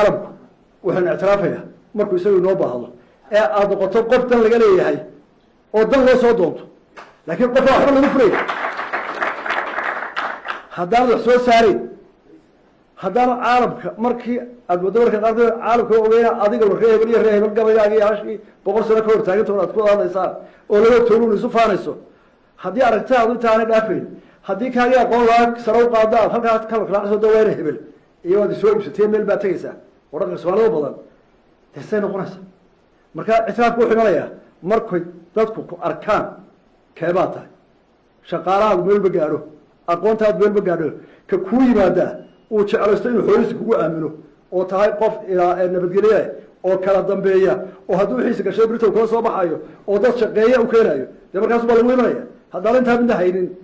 عرب وحنا اعترافها مركو يسوي نوبة هذا هذا قطب قبطا لقى هاي ودن لو صوتهم لكن قطب أحنا نفري هذا الحسوس ساري هذا عرب مركي الدور كذا عرب هو ويا أذيك الرهيب الرهيب القبيلة عشي بقول سنة كور تاجت ولا تقول هذا صار ولا تقولون يسوفانيسو هذه أركتها هذا تاني دافين هذه كاريا قولك سروا قاضي فكرة كلام خلاص دويره هبل يوم يسوي بستين ميل باتيسا ورقم سؤاله بدل تحسين قناص مركا اعتراف بوحي ملايا مركي تذكر أركان كيباتها شقارات ميل بقارو أقوانتها ميل بقارو ككوي ماذا وتشعلستين حولسك هو آمنه وتهاي قف إلى النبتقلية أو كلا دنبية وهدو حيسك الشيء بريتو كلا صباح أيو ودس شقية وكينايو ده مركا سبالي ملايا هذا انتهى من دهينين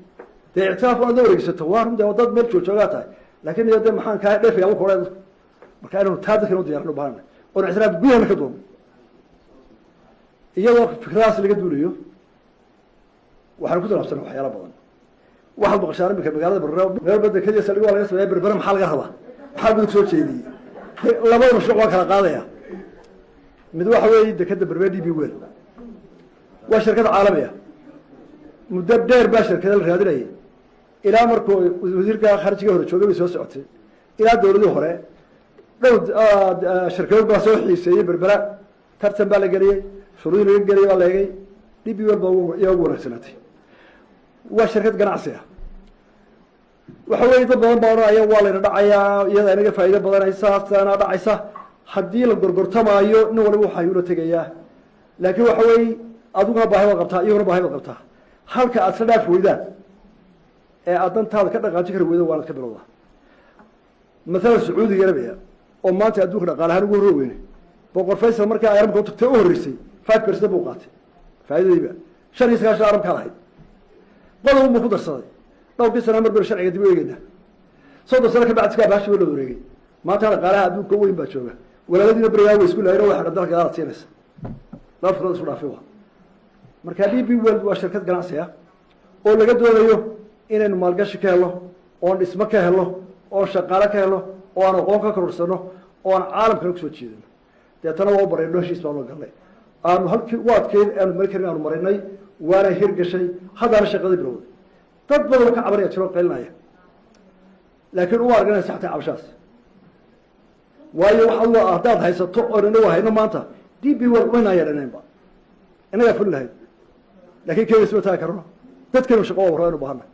ده اعتراف وانا دوري ستوارهم ده وضد ملكو شغاتها لكن يدا محان كان دفي ابو كوريد marka inuu taadka inuu diyaarno baahan oo ixtiraaf gudaha ka doomo iyadoo fikradaas laga duuliyo waxaan ku talaabsan waxyaalo badan waxa baqashaar imika magaalada barnaamij meel badan kaliya saldhig waa laga sameeyay berber maxaa laga rabaa maxaa buu soo jeediyay labada mashruuc waa kala qaadaya mid waxa weeye dekada berber DB World waa shirkad caalami ah muddo dheer baa shirkada la raadinayay ilaa markuu wasiirka kharjiga hore joogay soo socotay ilaa dawladii hore dhow shirkado baa soo xiiseeyay berbera tartan baa la geliyay shuruud laga geliyay baa leegay DB World baa iyagu wanaagsanatay waa shirkad ganacsi ah waxa weeye dad badan baa oranaya waa la dhacayaa iyada inaga faa'iido badanaysa saana dhacaysa haddii la gorgortamaayo nin walba waxa uu la tagayaa laakiin waxa weeye adigu baahi waa qabtaa iyaguna baahi waa qabtaa halka aad sadhaaf weydaan ee adantaada ka dhaqaajin kar weedo waana ka bilowda مثلا السعودية ربيع oo maanta adduunka dhaqaalaha ugu roobeen boqor Faysal markii ay arabka u tagtay oo horeysay 5% buu qaatay faa'iidadiiba 5 arab ka lahayd qodobku ku darsaday dhowrkii sano mar bar sharciga dib u eegayna soo sano ka bacd ka baashi wala wareegay maanta dhaqaalaha adduunka weyn baa jooga walaaladiina bariyaa way isku leeyeen waxa dalka aad siinaysa lafrada isku dhaafay marka DB World waa shirkad ganacsi ah oo laga doonayo inaynu maalgashi ka helo oo dhismo ka helo oo shaqaale ka helo oo aan aqoon ka korsano oo aan caalamka ku soo jeedino deetana waa bareedho heshiis baa loo galay aan halkii waadkeed aan markii aan marinay waana hirgashay hadana shaqada bilowday dad badan ka cabanaya jiro qeylnaya laakiin uu arganay saxta cabshaas waayo waxa uu ahdaad haysato oo inuu hayno maanta DB World wayna yaranayba inaga fullahay laakiin keeys ma taa karno dadkanu shaqo warayno baahna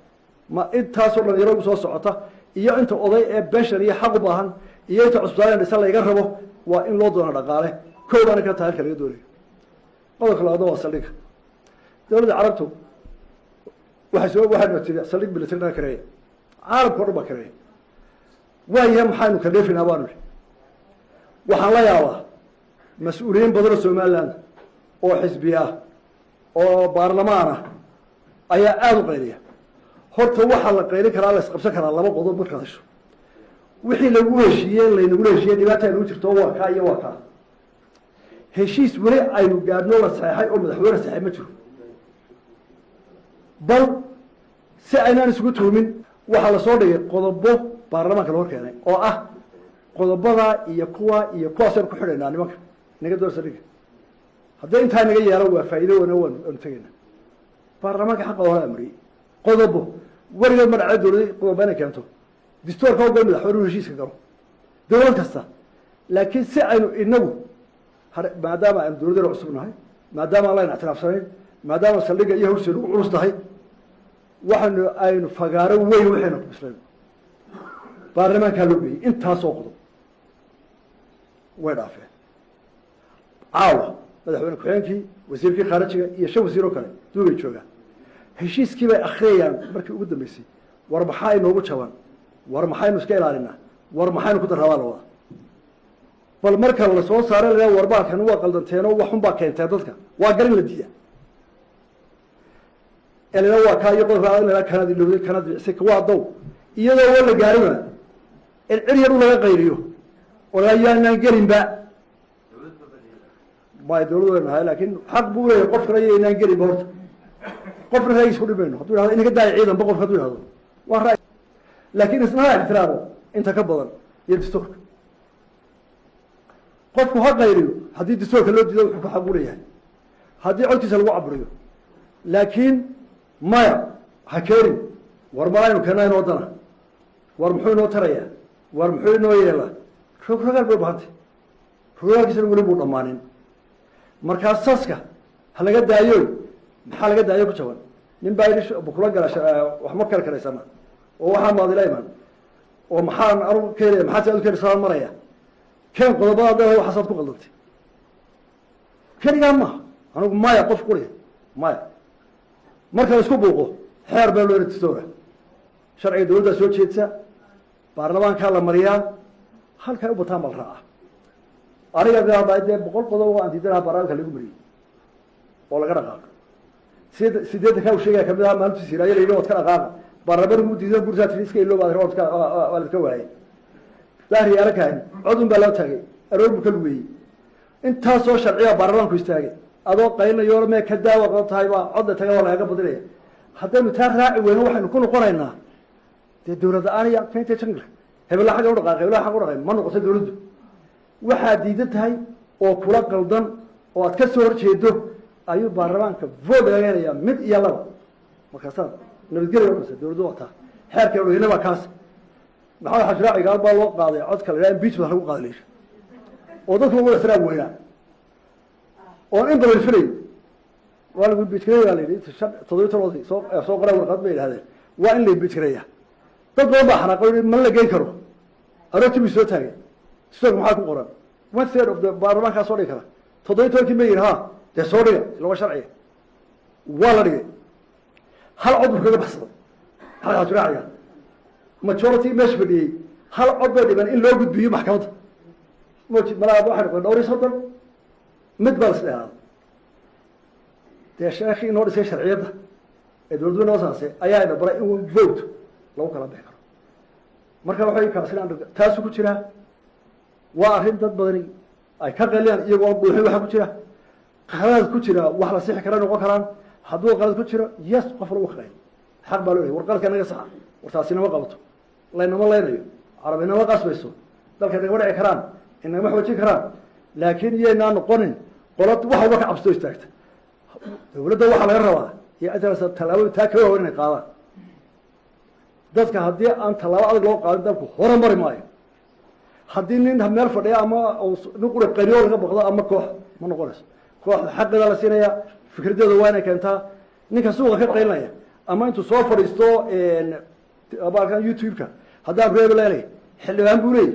ma intaas oo la yaro soo socota iyo inta oday ee beeshan iyo xaq u baahan iyo inta cusbaan dhisa laga rabo waa in loo doono dhaqaale koobana ka taariikh laga doonayo qodobka labaad waa saldhig dawladda carabtu waxay noo saldhig bilatirna kareey carabku dhaba kareey waayo maxaanu ka dheefina baanu waxaan la yaabaa mas'uuliyiin badan oo Soomaaliland oo xisbiya oo baarlamaan ah ayaa aad u qeyliya horta waxa la qeyrin karaa la isqabsan karaa laba qodob marka hadasho wixii lagu heshiiyay laynagu heshiiyay dhibaato ay u jirto waa ka iyo waa ka heshiis wali aynu gaadhno la saxay oo madaxweyne saxay ma jiro bal si aynaan isugu tuumin waxa la soo dhigay qodobo baarlamaanka loo keenay oo ah qodobada iyo kuwa soo ku xidheynaa nimanka naga door sadiga haddii inta naga yeelo waa faa'iido waan tagayna baarlamaanka xaq oo amri qodobo wariga marcad dawladda qodobana keento distoorka oo go'an madaxweynuhu heshiiska galo dawlad kasta laakiin si aynu inagu maadaama aynu dawladda cusub nahay maadaama la ictiraafsanayn maadaama saldhiga iyo hawsheedu u culus tahay waxaanu aynu fagaaro weyn waxaynu ku bisleen baarlamaanka loo geeyay intaas oo qodob way dhaafeen caawa madaxweyne ku-xigeenkii wasiirkii khaarijiga iyo shan wasiir oo kale duubay joogaan heshiiskii bay akhriyayaan markii ugu dambeysay war maxaa inoogu jaban war maxaynu iska ilaalinaa war maxaynu ku darrabaa lawada bal marka la soo saaray laga warbaalkan waa qaldanteeno wax xun baa keentay dadka waa garin la diiya elina waa ka iyo qodobka in la kanadi lowday kanadi si waa daw iyadoo wala gaarina in ciriyadu laga qayriyo oo la yaanaan garinba ma dawladda nahay laakiin xaq buu leeyahay qof kale inaan garin horta qofna raayis ku dhibayno hadduu yiraahdo inaga daay ciidan boqol hadduu yiraahdo waa raay laakiin isna ixtiraamo inta ka badan iyo distoorka qofku ha qayriyo haddii dastuurka loo diido wuxuu ku xaquulayahay haddii codkiisa lagu caburiyo laakiin maya ha keenin war malaynu keena inoo dana war muxuu inoo tarayaa war muxuu inoo yeelaa rogrogaal bay bahantay rogaalkiisana weli buu dhammaanin markaa saska ha laga daayo maxaa laga daayo ku jaban nin baa yidhi bukula gala wax ma kala karaysana oo waxaa maadila iman oo maxaan anugu keenaya maxaa si aad u keenaysaa maraya keen qodobada dada waxaasaad ku qaldantay keligaa maaha anigu maya qof quriya maya marka la isku buuqo xeer baa loo dastuura sharciga dawladdaa soo jeedsa baarlamaankaa la mariyaa halkay u bataan bal raaca aniga dee boqol qodob oo aan diidanaha baarlamaanka lagu mariyey oo laga dhaqaaqo sideetankaa u sheegaya kamid aha maalintiis iraayo la yidhi ood ka dhaqaaqa baarlamaan ugu diidan gurisaa tii iska ilooba waa ladka waayay dahri arakaani codun baa loo taagay aroor buu ka lugeeyey intaasoo sharciya baarlamaanku istaagay adoo qaylinayo mee ka daawa qod tahay baa codda taga waa lagaga badinaya haddaynu taa raaci weyno waxaynu ku noqonaynaa dee dawlad la-aan iyo adkaynta jangla hebella xagga udhaqaaqay hebella xagga udhaqaaqay ma noqotay dawladdu waxaad diidan tahay oo kula qaldan oo aad ka soo horjeedo ayuu baarlamaanka vood laga helayaa mid iyo laba markaasaa nabadgelya odhanaysa dawladdu waa taa xeerka odhayna baa kaas maxamed xashiraaci gaal baa loo qaaday codka la yidhaha impeachment lagu qaaday leesha oo dadku ugu ixtiraam weynaa oon in badan filayo waa lagu impeachgareeya la yidhi toddobiyi toban soo qoraa warqad bay yidhahdeen waa in la impeachgareeya dad badan baa xanaaqo ma la geyn karo aroortii bay soo taagay dastuurka maxaa ku qoran one third of the baarlamaankaa soo dhigi kara toddobiyi tobankii may yidhi ha dee soo dhiga islama sharciga waa la dhigay hal cod buu kaga baxsaday maxamed xashiraaciga majority meesha fadhiyey hal cod bay dhiban in loo gudbiyo maxkamadda malaa waxay noqon dhowr iyo soddon mid baa las dheeraaday dee sheekii inoo dhisay sharciyadda ee dawladdu inoo saasay ayaa ina baray in vote lagu kala bixi karo marka waxay kaasina taasu ku jiraa waa arrin dad badani ay ka qaliyaan iyagoo buuxin waxa ku jira qalad ku jira wax la sixi kara noqon karaan hadduu qalad ku jiro yes qof lagu qalay xaq baa loo leeyahay war qaladka naga saxa war taasina ma qabato laynama leynayo carabinama qasbayso dalka nagama dhici karaan inagama xoojin karaan laakiin iyaynaa noqonin qolad wax walba ka cabsito istaagta dawladda waxaa laga rabaa iyo intaasa tallaabo taa kaga hor inay qaadaan dadka haddii aan tallaabo adag loo qaadin dalku hore mari maayo haddii nin meel fadhiya ama nin qura qaniyo laga baqdo ama koox ma noqonayso kooxda xaqeeda la siinaya fikradeeda waa inay keentaa ninka suuqa ka qaylinaya ama intuu soo fadhiisto baalkan youtube-ka haddaan reeb leelay xildhibaan buu leeyay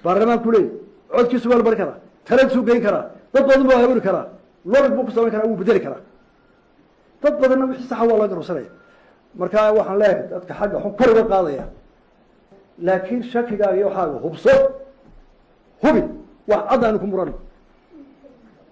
baarlamaan ku leeyay codkiisu waa la bari karaa taladiisuu geyn karaa dad badan buu abuuri karaa lobig buu ku samayn karaa wuu bedeli karaa dad badanna wixii saxa waa laga garabsanaya markaa waxaan leeyahay dadka xagga xun kor uga qaadaya laakiin shakigaaga iyo waxaaga hubso hubi wax cad aanu ku muran